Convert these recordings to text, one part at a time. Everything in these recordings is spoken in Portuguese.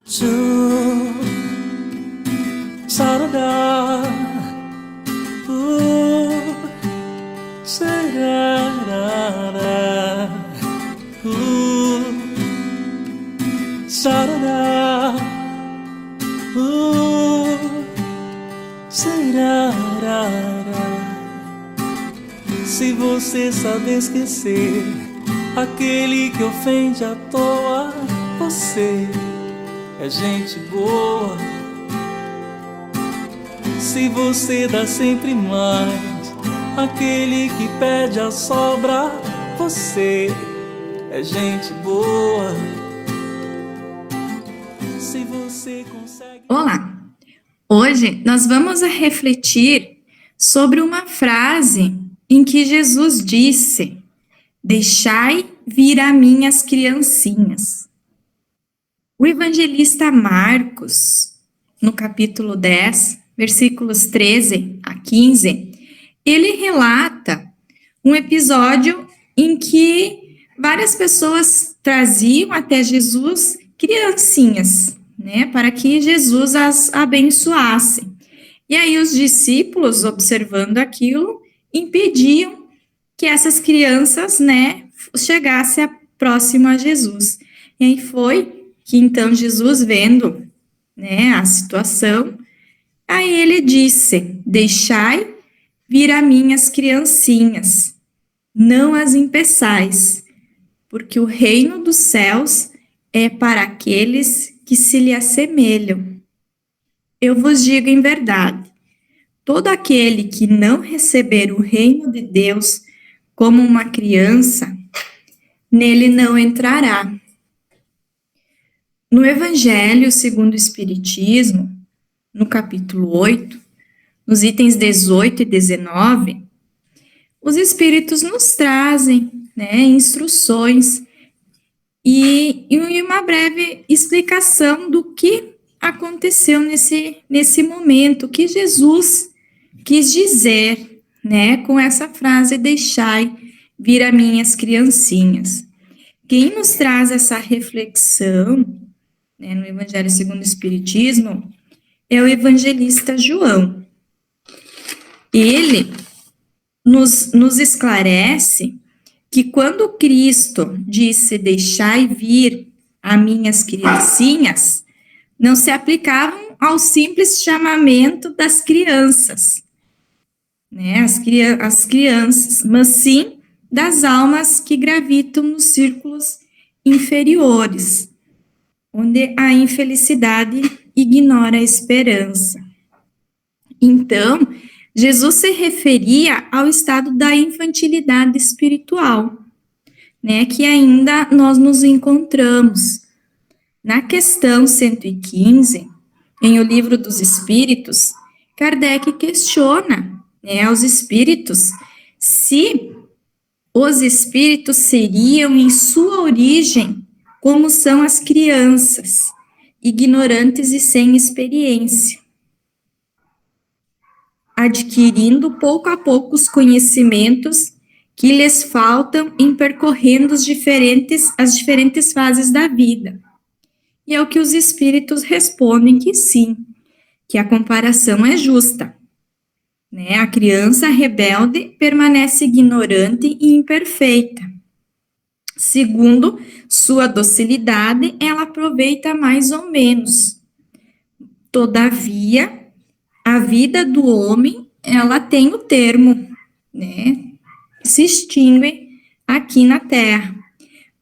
Ju, sarada, sarada, sarada, sarada. Se você sabe esquecer aquele que ofende à toa, você é gente boa. Se você dá sempre mais aquele que pede a sobra, você é gente boa. Se você consegue... Olá! Hoje nós vamos refletir sobre uma frase em que Jesus disse: "Deixai vir a mim as criancinhas". O evangelista Marcos, no capítulo 10, versículos 13 a 15, ele relata um episódio em que várias pessoas traziam até Jesus criancinhas, para que Jesus as abençoasse. E aí os discípulos, observando aquilo, impediam que essas crianças, chegassem próximo a Jesus. E aí foi que então Jesus, vendo, a situação, aí ele disse: "Deixai vir a mim as criancinhas, não as impeçais, porque o reino dos céus é para aqueles que se lhe assemelham. Eu vos digo em verdade, todo aquele que não receber o reino de Deus como uma criança, nele não entrará." No Evangelho segundo o Espiritismo, no capítulo 8, nos itens 18 e 19, os Espíritos nos trazem, instruções e uma breve explicação do que aconteceu nesse momento, o que Jesus quis dizer, com essa frase: "Deixai vir a mim as criancinhas". Quem nos traz essa reflexão, no Evangelho segundo o Espiritismo, é o evangelista João. Ele nos esclarece que quando Cristo disse: "Deixai vir a mim as criancinhas", não se aplicavam ao simples chamamento das crianças, as crianças, mas sim das almas que gravitam nos círculos inferiores, onde a infelicidade ignora a esperança. Então, Jesus se referia ao estado da infantilidade espiritual, que ainda nós nos encontramos. Na questão 115, em O Livro dos Espíritos, Kardec questiona, aos espíritos se os espíritos seriam, em sua origem, como são as crianças, ignorantes e sem experiência, adquirindo pouco a pouco os conhecimentos que lhes faltam em percorrendo as diferentes fases da vida. E é o que os espíritos respondem que sim, que a comparação é justa. A criança rebelde permanece ignorante e imperfeita. Segundo sua docilidade, ela aproveita mais ou menos. Todavia, a vida do homem, ela tem o termo, se extingue aqui na Terra,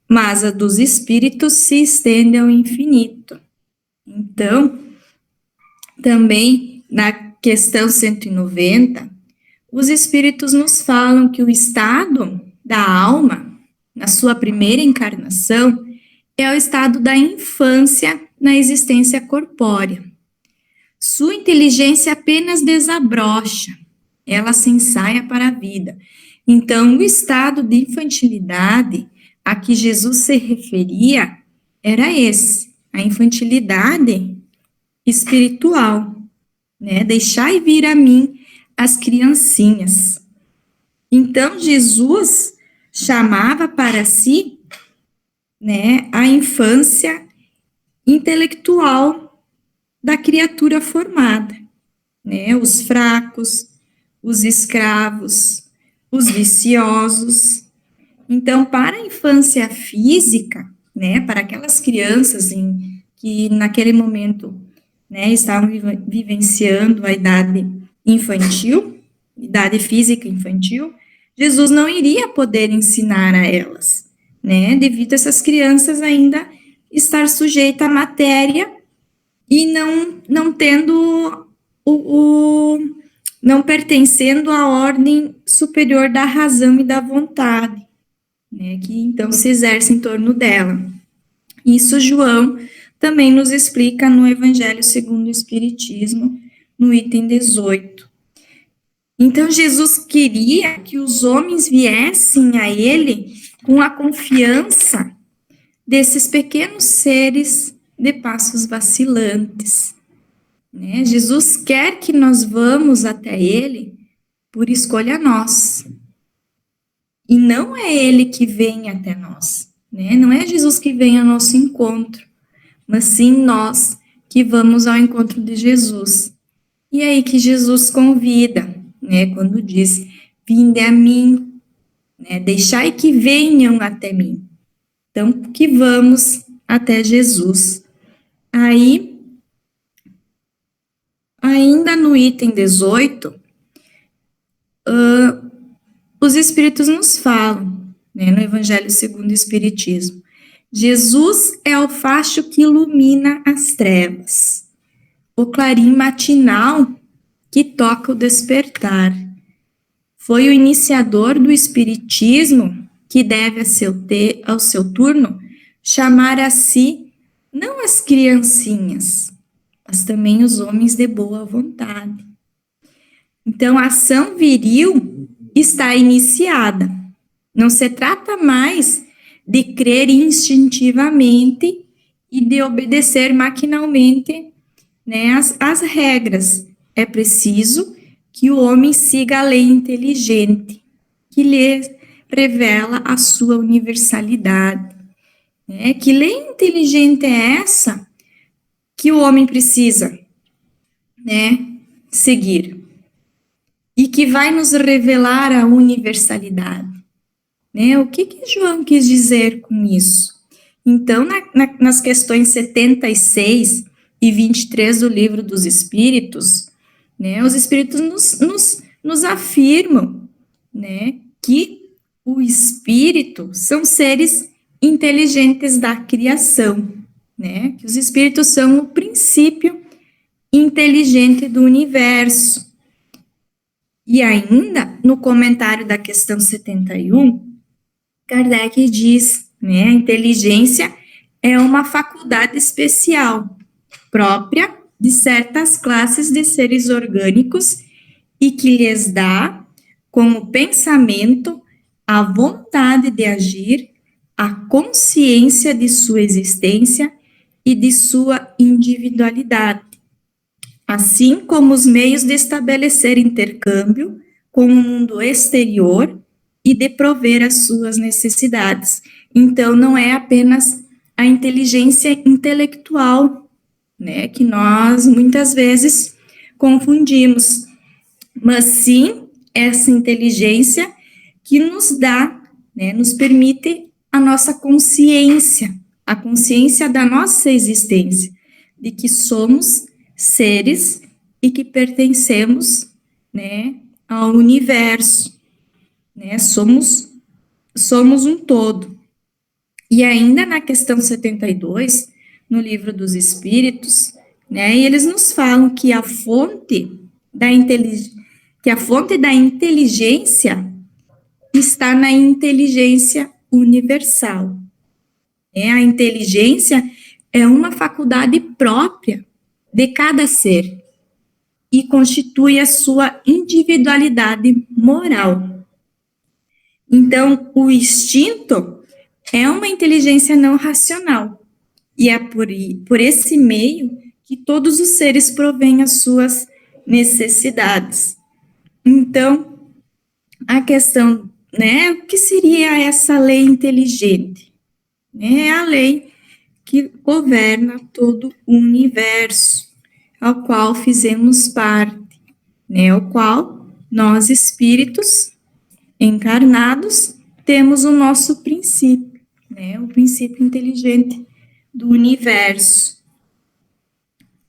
mas a dos espíritos se estende ao infinito. Então, também na questão 190, os espíritos nos falam que o estado da alma, na sua primeira encarnação, é o estado da infância na existência corpórea. Sua inteligência apenas desabrocha, ela se ensaia para a vida. Então, o estado de infantilidade a que Jesus se referia era esse, a infantilidade espiritual, Deixai vir a mim as criancinhas. Então, Jesus chamava para si, a infância intelectual da criatura formada, né? Os fracos, os escravos, os viciosos. Então, para a infância física, né, para aquelas crianças que naquele momento, né, estavam vivenciando a idade infantil, idade física infantil, Jesus não iria poder ensinar a elas, né, devido a essas crianças ainda estar sujeita à matéria e não tendo não pertencendo à ordem superior da razão e da vontade, né, que então se exerce em torno dela. Isso João também nos explica no Evangelho segundo o Espiritismo, no item 18. Então, Jesus queria que os homens viessem a ele com a confiança desses pequenos seres de passos vacilantes, né? Jesus quer que nós vamos até ele por escolha nossa. E não é ele que vem até nós, né? Não é Jesus que vem ao nosso encontro, mas sim nós que vamos ao encontro de Jesus. E é aí que Jesus convida, né? Quando diz, vinde a mim, né? Deixai que venham até mim. Então, que vamos até Jesus. Aí, ainda no item 18, os Espíritos nos falam, né, no Evangelho segundo o Espiritismo, Jesus é o facho que ilumina as trevas, o clarim matinal que toca o despertar. Foi o iniciador do Espiritismo que deve, ao seu turno, chamar a si não as criancinhas, mas também os homens de boa vontade. Então, a ação viril está iniciada. Não se trata mais de crer instintivamente e de obedecer maquinalmente, né, as regras. É preciso que o homem siga a lei inteligente, que lhe revela a sua universalidade. Né? Que lei inteligente é essa que o homem precisa, né, seguir? E que vai nos revelar a universalidade. Né? O que João quis dizer com isso? Então, nas questões 76 e 23 do Livro dos Espíritos, né, os Espíritos nos afirmam, né, que o Espírito são seres inteligentes da criação, né, que os Espíritos são o princípio inteligente do universo. E ainda, no comentário da questão 71, Kardec diz, né, a inteligência é uma faculdade especial, própria de certas classes de seres orgânicos e que lhes dá, como pensamento, a vontade de agir, a consciência de sua existência e de sua individualidade, assim como os meios de estabelecer intercâmbio com o mundo exterior e de prover as suas necessidades. Então, não é apenas a inteligência intelectual, né, que nós muitas vezes confundimos, mas sim essa inteligência que nos dá, né, nos permite a nossa consciência, a consciência da nossa existência, de que somos seres e que pertencemos, né, ao universo, né, somos um todo. E ainda na questão 72, no Livro dos Espíritos, né, eles nos falam que a fonte da inteligência está na inteligência universal. A inteligência é uma faculdade própria de cada ser e constitui a sua individualidade moral. Então, o instinto é uma inteligência não racional e é por esse meio que todos os seres provêm as suas necessidades. Então, a questão, né, o que seria essa lei inteligente? É a lei que governa todo o universo, ao qual fizemos parte, né? Ao qual nós, espíritos encarnados, temos o nosso princípio, né? O princípio inteligente do universo.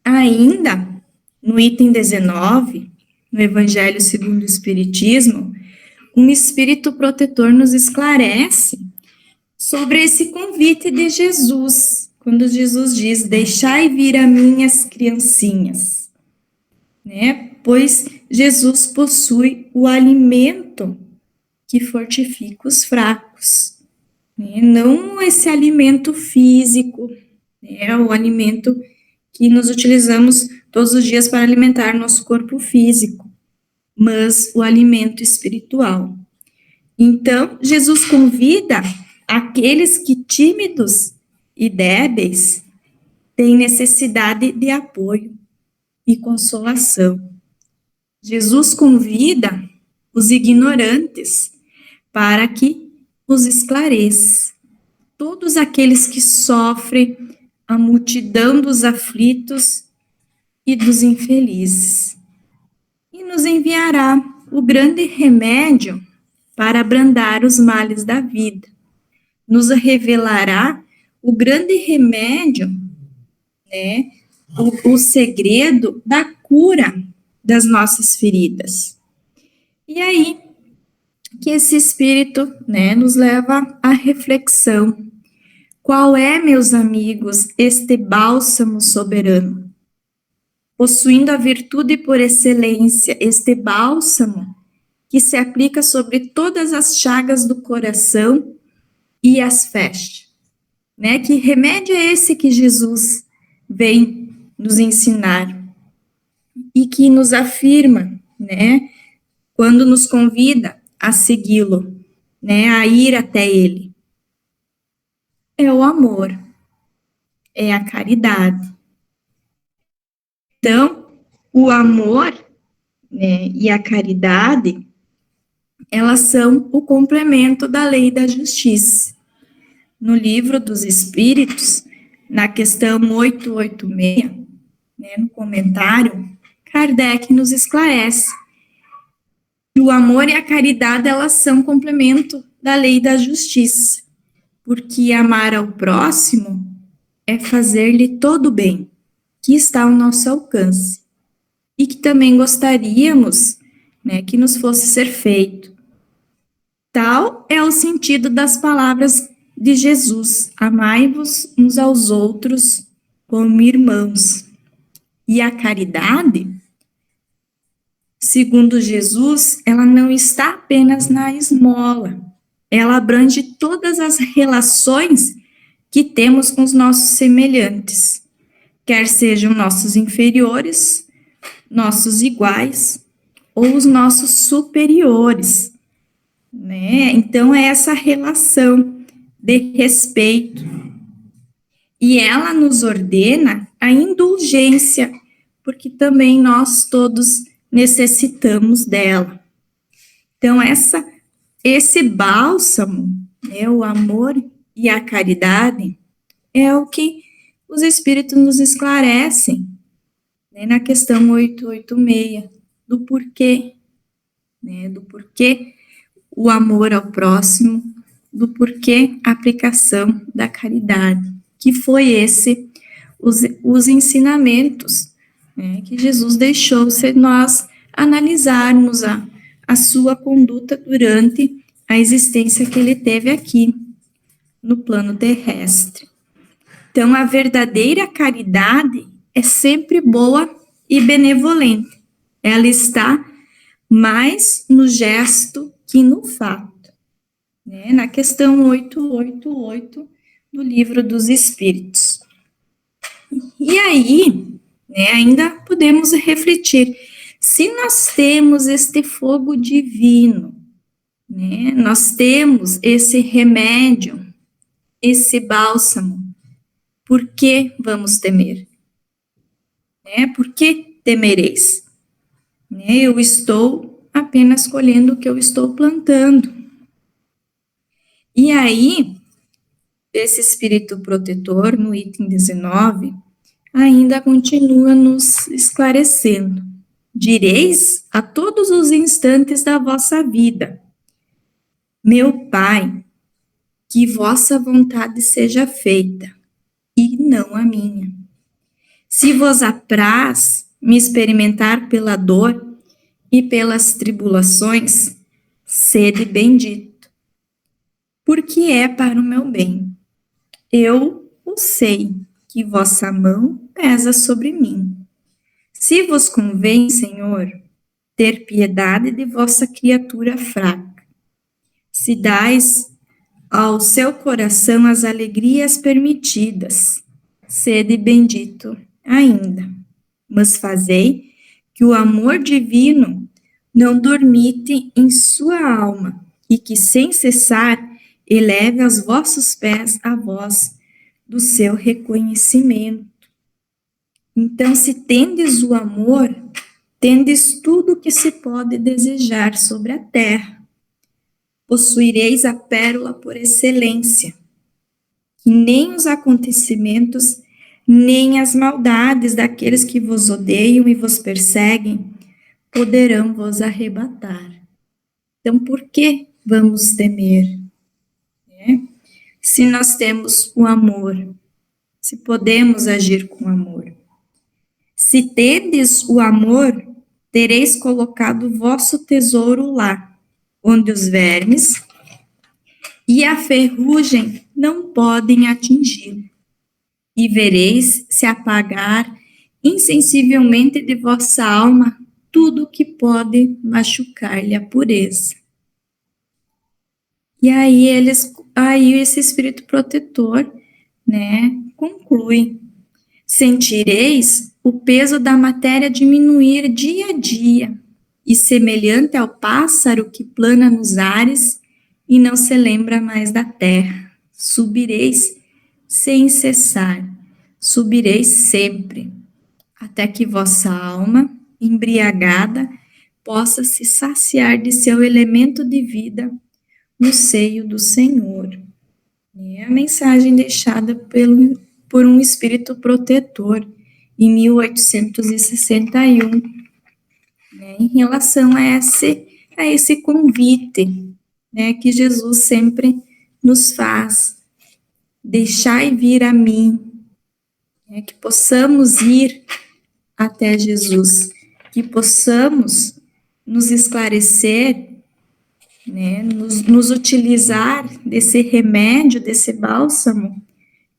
Ainda, no item 19, no Evangelho segundo o Espiritismo, um espírito protetor nos esclarece sobre esse convite de Jesus, quando Jesus diz: deixai vir a minhas criancinhas, né? Pois Jesus possui o alimento que fortifica os fracos, né? Não esse alimento físico, né? O alimento que nós utilizamos todos os dias para alimentar nosso corpo físico, mas o alimento espiritual. Então, Jesus convida aqueles que, tímidos e débeis, têm necessidade de apoio e consolação. Jesus convida os ignorantes para que os esclareça. Todos aqueles que sofrem, a multidão dos aflitos e dos infelizes. E nos enviará o grande remédio para abrandar os males da vida. Nos revelará o grande remédio, né, o segredo da cura das nossas feridas. E aí, que esse Espírito, né, nos leva à reflexão. Qual é, meus amigos, este bálsamo soberano? Possuindo a virtude por excelência, este bálsamo que se aplica sobre todas as chagas do coração e as fecha, né? Que remédio é esse que Jesus vem nos ensinar e que nos afirma, né? Quando nos convida a segui-lo, né? A ir até ele. É o amor, é a caridade. Então, o amor, né, e a caridade, elas são o complemento da lei da justiça. No Livro dos Espíritos, na questão 886, né, no comentário, Kardec nos esclarece que o amor e a caridade, elas são complemento da lei da justiça, porque amar ao próximo é fazer-lhe todo o bem que está ao nosso alcance e que também gostaríamos, né, que nos fosse ser feito. Tal é o sentido das palavras de Jesus: amai-vos uns aos outros como irmãos. E a caridade, segundo Jesus, ela não está apenas na esmola, ela abrange todas as relações que temos com os nossos semelhantes, quer sejam nossos inferiores, nossos iguais ou os nossos superiores, né? Então, é essa relação de respeito. E ela nos ordena a indulgência, porque também nós todos necessitamos dela. Então, esse bálsamo, né, o amor e a caridade, é o que os Espíritos nos esclarecem, né, na questão 886, do porquê, né, do porquê o amor ao próximo, do porquê a aplicação da caridade, que foi os ensinamentos, né, que Jesus deixou se nós analisarmos a sua conduta durante a existência que ele teve aqui, no plano terrestre. Então, a verdadeira caridade é sempre boa e benevolente. Ela está mais no gesto que no fato, né? Na questão 888 do Livro dos Espíritos. E aí, né, ainda podemos refletir, se nós temos este fogo divino, né, nós temos esse remédio, esse bálsamo, por que vamos temer? Né? Por que temereis? Né? Eu estou apenas colhendo o que eu estou plantando. E aí, esse espírito protetor, no item 19, ainda continua nos esclarecendo. Direis a todos os instantes da vossa vida: meu Pai, que vossa vontade seja feita, e não a minha. Se vos apraz me experimentar pela dor e pelas tribulações, sede bendito, porque é para o meu bem. Eu o sei, que vossa mão pesa sobre mim. Se vos convém, Senhor, ter piedade de vossa criatura fraca, se dais ao seu coração as alegrias permitidas, sede bendito ainda. Mas fazei que o amor divino não dormite em sua alma, e que sem cessar eleve aos vossos pés a voz do seu reconhecimento. Então, se tendes o amor, tendes tudo o que se pode desejar sobre a terra. Possuireis a pérola por excelência, que nem os acontecimentos, nem as maldades daqueles que vos odeiam e vos perseguem poderão vos arrebatar. Então, por que vamos temer? Se nós temos o amor, se podemos agir com amor. Se tendes o amor, tereis colocado o vosso tesouro lá, onde os vermes e a ferrugem não podem atingi-lo, e vereis se apagar insensivelmente de vossa alma tudo que pode machucar-lhe a pureza. E aí esse espírito protetor, conclui: sentireis o peso da matéria diminuir dia a dia, e semelhante ao pássaro que plana nos ares e não se lembra mais da terra, subireis sem cessar, subireis sempre, até que vossa alma, embriagada, possa se saciar de seu elemento de vida no seio do Senhor. É a mensagem deixada por um espírito protetor em 1861, em relação a esse convite, que Jesus sempre nos faz: deixai vir a mim, que possamos ir até Jesus, que possamos nos esclarecer, nos utilizar desse remédio, desse bálsamo,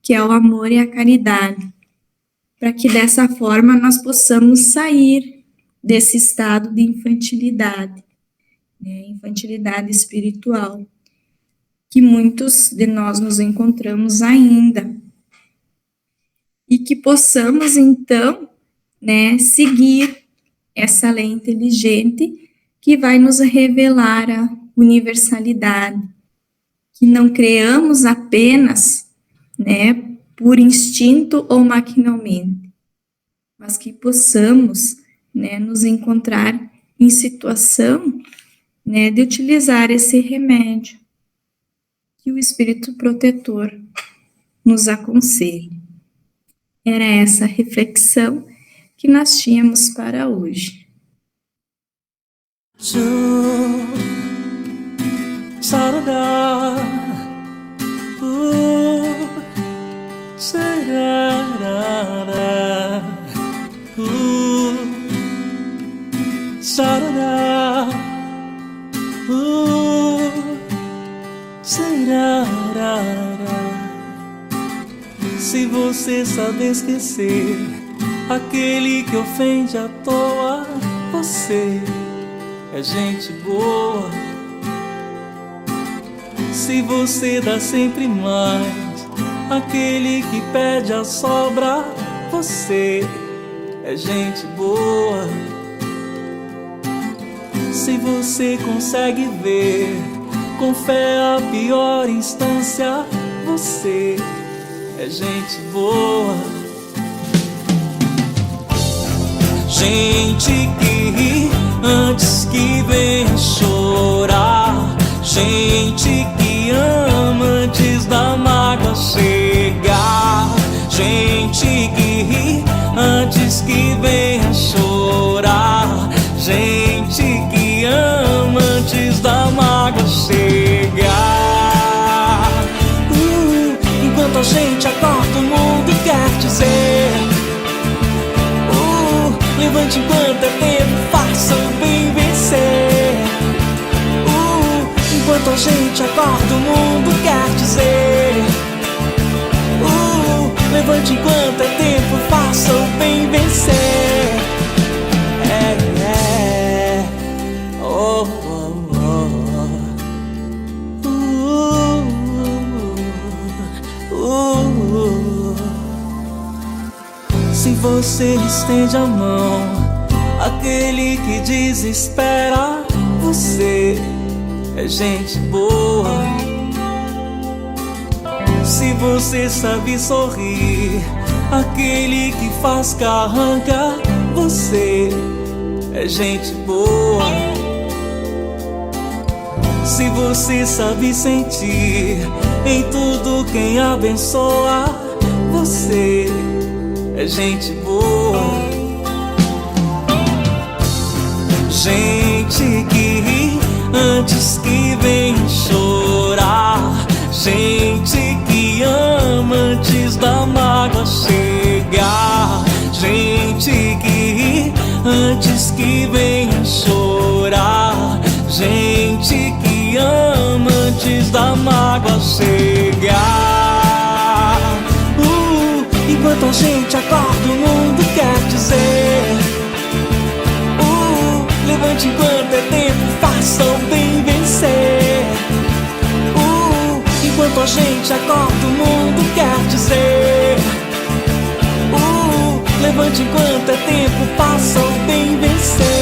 que é o amor e a caridade, para que dessa forma nós possamos sair desse estado de infantilidade, infantilidade espiritual, que muitos de nós nos encontramos ainda, e que possamos, então, seguir essa lei inteligente que vai nos revelar a universalidade, que não creamos apenas, por instinto ou maquinalmente, mas que possamos, nos encontrar em situação, de utilizar esse remédio que o Espírito Protetor nos aconselha. Era essa a reflexão que nós tínhamos para hoje. Se você sabe esquecer aquele que ofende à toa, você é gente boa. Se você dá sempre mais aquele que pede a sobra, você é gente boa. Se você consegue ver com fé a pior instância, você é gente boa. Gente que ri antes que vem chorar, gente que ama antes da mágoa gente que ri antes que venha chorar, gente que ama antes da mágoa chegar. Enquanto a gente acorda, o mundo quer dizer: levante enquanto é tempo, faça o bem vencer. Enquanto a gente acorda, o mundo quer dizer: levante enquanto é tempo, faça o bem vencer. Oh, oh, oh. Se você estende a mão àquele que desespera, você é gente boa. Se você sabe sorrir àquele que faz carranca, você é gente boa. Se você sabe sentir em tudo quem abençoa, você é gente boa. Gente que ri antes que venha chorar, gente que ama antes da mágoa chegar, gente que ri antes que venha chorar, gente que ama antes da mágoa chegar. Enquanto a gente acorda, o mundo quer dizer: levante enquanto é tempo, faça o bem vencer. Enquanto a gente acorda, o mundo quer dizer: levante enquanto é tempo, faça o bem vencer.